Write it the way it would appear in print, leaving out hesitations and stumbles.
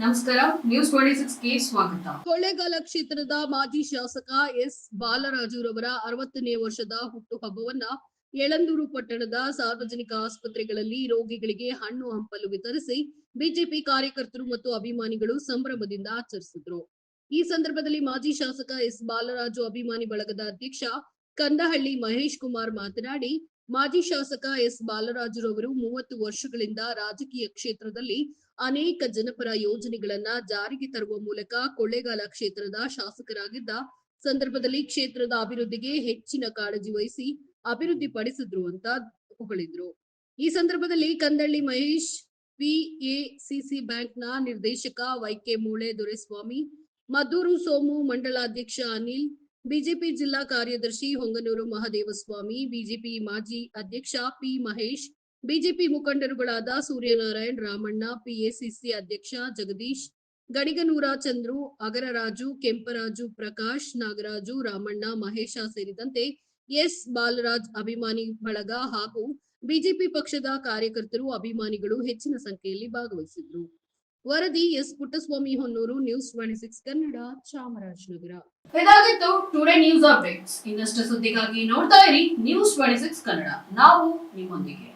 ನಮಸ್ಕಾರ, ನ್ಯೂಸ್ 26ಗೆ ಸ್ವಾಗತ. ಕೊಳ್ಳೇಗಾಲ ಕ್ಷೇತ್ರದ ಮಾಜಿ ಶಾಸಕ ಎಸ್ ಬಾಲರಾಜುರವರ 60ನೇ ವರ್ಷದ ಹುಟ್ಟುಹಬ್ಬವನ್ನ ಯಳಂದೂರು ಪಟ್ಟಣದ ಸಾರ್ವಜನಿಕ ಆಸ್ಪತ್ರೆಗಳಲ್ಲಿ ರೋಗಿಗಳಿಗೆ ಹಣ್ಣು ಹಂಪಲು ವಿತರಿಸಿ ಬಿಜೆಪಿ ಕಾರ್ಯಕರ್ತರು ಮತ್ತು ಅಭಿಮಾನಿಗಳು ಸಂಭ್ರಮದಿಂದ ಆಚರಿಸಿದರು. ಈ ಸಂದರ್ಭದಲ್ಲಿ ಮಾಜಿ ಶಾಸಕ ಎಸ್ ಬಾಲರಾಜು ಅಭಿಮಾನಿ ಬಳಗದ ಅಧ್ಯಕ್ಷ ಕಂದಹಳ್ಳಿ ಮಹೇಶ್ ಕುಮಾರ್ ಮಾತನಾಡಿ, ಮಾಜಿ ಶಾಸಕ ಎಸ್ ಬಾಲರಾಜುರವರು 30 ವರ್ಷಗಳಿಂದ ರಾಜಕೀಯ ಕ್ಷೇತ್ರದಲ್ಲಿ ಅನೇಕ ಜನಪರ ಯೋಜನೆಗಳನ್ನ ಜಾರಿಗೆ ತರುವ ಮೂಲಕ ಕೊಳ್ಳೇಗಾಲ ಕ್ಷೇತ್ರದ ಶಾಸಕರಾಗಿದ್ದ ಸಂದರ್ಭದಲ್ಲಿ ಕ್ಷೇತ್ರದ ಅಭಿವೃದ್ಧಿಗೆ ಹೆಚ್ಚಿನ ಕಾಳಜಿ ವಹಿಸಿ ಅಭಿವೃದ್ಧಿ ಪಡಿಸಿದ್ರು ಅಂತ ಹೊಗಳಿದ್ರು. ಈ ಸಂದರ್ಭದಲ್ಲಿ ಕಂದಳ್ಳಿ ಮಹೇಶ್, ಪಿಎಸಿಸಿ ಬ್ಯಾಂಕ್ನ ನಿರ್ದೇಶಕ ವೈಕೆ ಮೂಳೆ ದೊರೆಸ್ವಾಮಿ, ಮದ್ದೂರು ಸೋಮು, ಮಂಡಲಾಧ್ಯಕ್ಷ ಅನಿಲ್, ಬಿಜೆಪಿ ಜಿಲ್ಲಾ ಕಾರ್ಯದರ್ಶಿ ಹೊಂಗನೂರು ಮಹದೇವಸ್ವಾಮಿ, ಬಿಜೆಪಿ ಮಾಜಿ ಅಧ್ಯಕ್ಷ ಪಿ ಮಹೇಶ್, ಬಿಜೆಪಿ ಮುಖಂಡರುಗಳಾದ ಸೂರ್ಯನಾರಾಯಣ್, ರಾಮಣ್ಣ, ಪಿಎಸಿಸಿ ಅಧ್ಯಕ್ಷ ಜಗದೀಶ್, ಗಡಿಗನೂರ ಚಂದ್ರು, ಅಗರರಾಜು, ಕೆಂಪರಾಜು, ಪ್ರಕಾಶ್, ನಾಗರಾಜು, ರಾಮಣ್ಣ, ಮಹೇಶ ಸೇರಿದಂತೆ ಎಸ್ ಬಾಲರಾಜ್ ಅಭಿಮಾನಿ ಬಳಗ ಹಾಗೂ ಬಿಜೆಪಿ ಪಕ್ಷದ ಕಾರ್ಯಕರ್ತರು, ಅಭಿಮಾನಿಗಳು ಹೆಚ್ಚಿನ ಸಂಖ್ಯೆಯಲ್ಲಿ ಭಾಗವಹಿಸಿದ್ರು. ವರದಿ ಎಸ್ ಪುಟ್ಟಸ್ವಾಮಿ ಹೊನ್ನೂರು, ನ್ಯೂಸ್ 26 ಕನ್ನಡ, ಚಾಮರಾಜನಗರ. ಇದಾಗಿತ್ತು ಟುಡೇ ನ್ಯೂಸ್ ಅಪ್ಡೇಟ್ಸ್. ಇನ್ನಷ್ಟು ಸುದ್ದಿಗಾಗಿ ನೋಡ್ತಾ ಇರಿ ನ್ಯೂಸ್ 26 ಕನ್ನಡ. ನಾವು ನಿಮ್ಮೊಂದಿಗೆ.